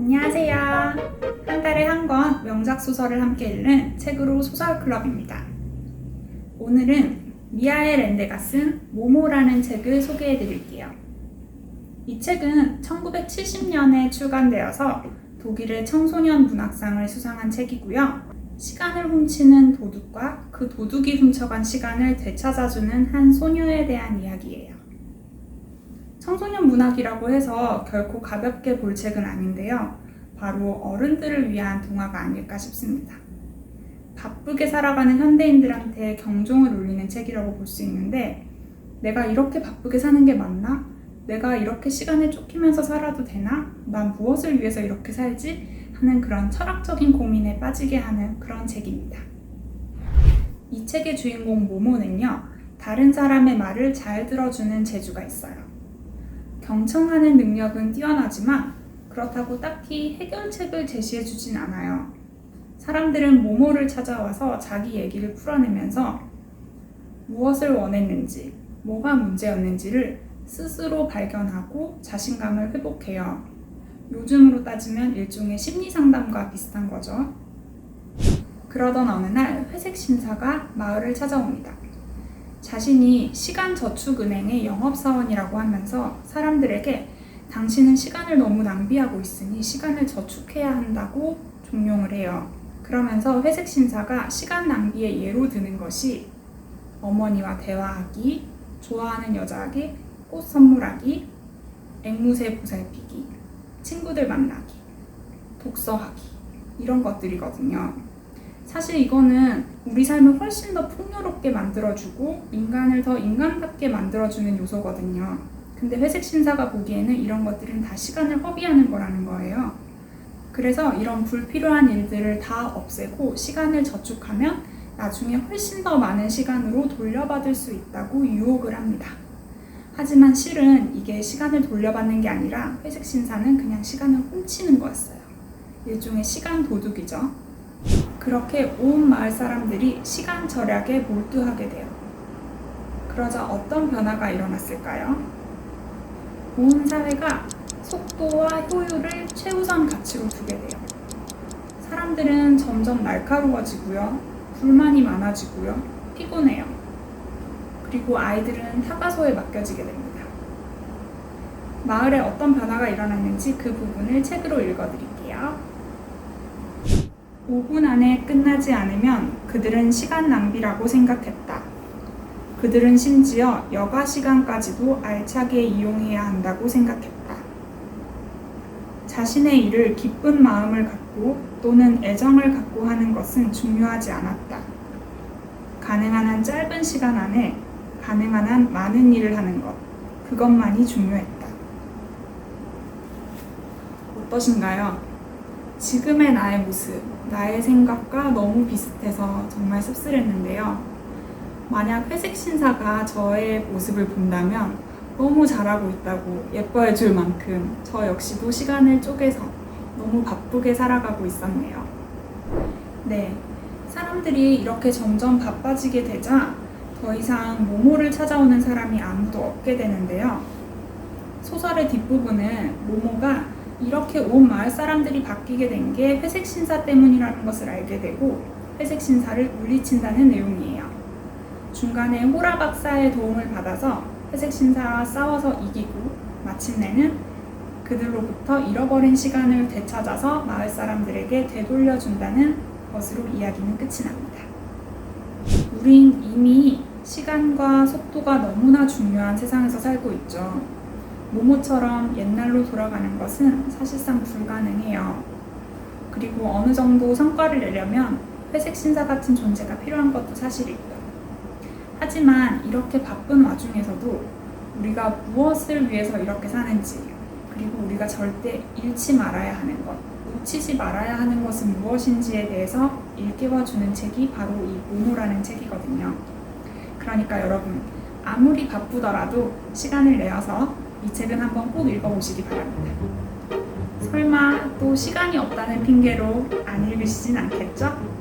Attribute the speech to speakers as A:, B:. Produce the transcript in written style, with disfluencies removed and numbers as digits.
A: 안녕하세요. 한 달에 한 권 명작 소설을 함께 읽는 책으로 소설 클럽입니다. 오늘은 미하엘 엔데가 쓴 모모라는 책을 소개해 드릴게요. 이 책은 1970년에 출간되어서 독일의 청소년 문학상을 수상한 책이고요. 시간을 훔치는 도둑과 그 도둑이 훔쳐간 시간을 되찾아주는 한 소녀에 대한 이야기예요. 청소년 문학이라고 해서 결코 가볍게 볼 책은 아닌데요. 바로 어른들을 위한 동화가 아닐까 싶습니다. 바쁘게 살아가는 현대인들한테 경종을 울리는 책이라고 볼 수 있는데, 내가 이렇게 바쁘게 사는 게 맞나? 내가 이렇게 시간에 쫓기면서 살아도 되나? 난 무엇을 위해서 이렇게 살지? 하는 그런 철학적인 고민에 빠지게 하는 그런 책입니다. 이 책의 주인공 모모는요, 다른 사람의 말을 잘 들어주는 재주가 있어요. 경청하는 능력은 뛰어나지만 그렇다고 딱히 해결책을 제시해주진 않아요. 사람들은 모모를 찾아와서 자기 얘기를 풀어내면서 무엇을 원했는지, 뭐가 문제였는지를 스스로 발견하고 자신감을 회복해요. 요즘으로 따지면 일종의 심리상담과 비슷한 거죠. 그러던 어느 날 회색 신사가 마을을 찾아옵니다. 자신이 시간저축은행의 영업사원이라고 하면서 사람들에게 당신은 시간을 너무 낭비하고 있으니 시간을 저축해야 한다고 종용을 해요. 그러면서 회색 신사가 시간 낭비의 예로 드는 것이 어머니와 대화하기, 좋아하는 여자에게 꽃 선물하기, 앵무새 보살피기, 친구들 만나기, 독서하기, 이런 것들이거든요. 사실 이거는 우리 삶을 훨씬 더 풍요롭게 만들어주고 인간을 더 인간답게 만들어주는 요소거든요. 근데 회색 신사가 보기에는 이런 것들은 다 시간을 허비하는 거라는 거예요. 그래서 이런 불필요한 일들을 다 없애고 시간을 저축하면 나중에 훨씬 더 많은 시간으로 돌려받을 수 있다고 유혹을 합니다. 하지만 실은 이게 시간을 돌려받는 게 아니라 회색 신사는 그냥 시간을 훔치는 거였어요. 일종의 시간 도둑이죠. 그렇게 온 마을 사람들이 시간 절약에 몰두하게 돼요. 그러자 어떤 변화가 일어났을까요? 온 사회가 속도와 효율을 최우선 가치로 두게 돼요. 사람들은 점점 날카로워지고요. 불만이 많아지고요. 피곤해요. 그리고 아이들은 타가소에 맡겨지게 됩니다. 마을에 어떤 변화가 일어났는지 그 부분을 책으로 읽어드릴게요. 5분 안에 끝나지 않으면 그들은 시간 낭비라고 생각했다. 그들은 심지어 여가 시간까지도 알차게 이용해야 한다고 생각했다. 자신의 일을 기쁜 마음을 갖고 또는 애정을 갖고 하는 것은 중요하지 않았다. 가능한 한 짧은 시간 안에 가능한 한 많은 일을 하는 것, 그것만이 중요했다. 어떠신가요? 지금의 나의 모습, 나의 생각과 너무 비슷해서 정말 씁쓸했는데요. 만약 회색 신사가 저의 모습을 본다면 너무 잘하고 있다고 예뻐해 줄 만큼 저 역시도 시간을 쪼개서 너무 바쁘게 살아가고 있었네요. 네, 사람들이 이렇게 점점 바빠지게 되자 더 이상 모모를 찾아오는 사람이 아무도 없게 되는데요. 소설의 뒷부분은 모모가 이렇게 온 마을 사람들이 바뀌게 된 게 회색 신사 때문이라는 것을 알게 되고 회색 신사를 물리친다는 내용이에요. 중간에 호라 박사의 도움을 받아서 회색 신사와 싸워서 이기고 마침내는 그들로부터 잃어버린 시간을 되찾아서 마을 사람들에게 되돌려준다는 것으로 이야기는 끝이 납니다. 우린 이미 시간과 속도가 너무나 중요한 세상에서 살고 있죠. 모모처럼 옛날로 돌아가는 것은 사실상 불가능해요. 그리고 어느 정도 성과를 내려면 회색 신사 같은 존재가 필요한 것도 사실이고요. 하지만 이렇게 바쁜 와중에서도 우리가 무엇을 위해서 이렇게 사는지, 그리고 우리가 절대 잃지 말아야 하는 것, 놓치지 말아야 하는 것은 무엇인지에 대해서 일깨워주는 책이 바로 이 모모라는 책이거든요. 그러니까 여러분, 아무리 바쁘더라도 시간을 내어서 이 책은 한번 꼭 읽어보시기 바랍니다. 설마 또 시간이 없다는 핑계로 안 읽으시진 않겠죠?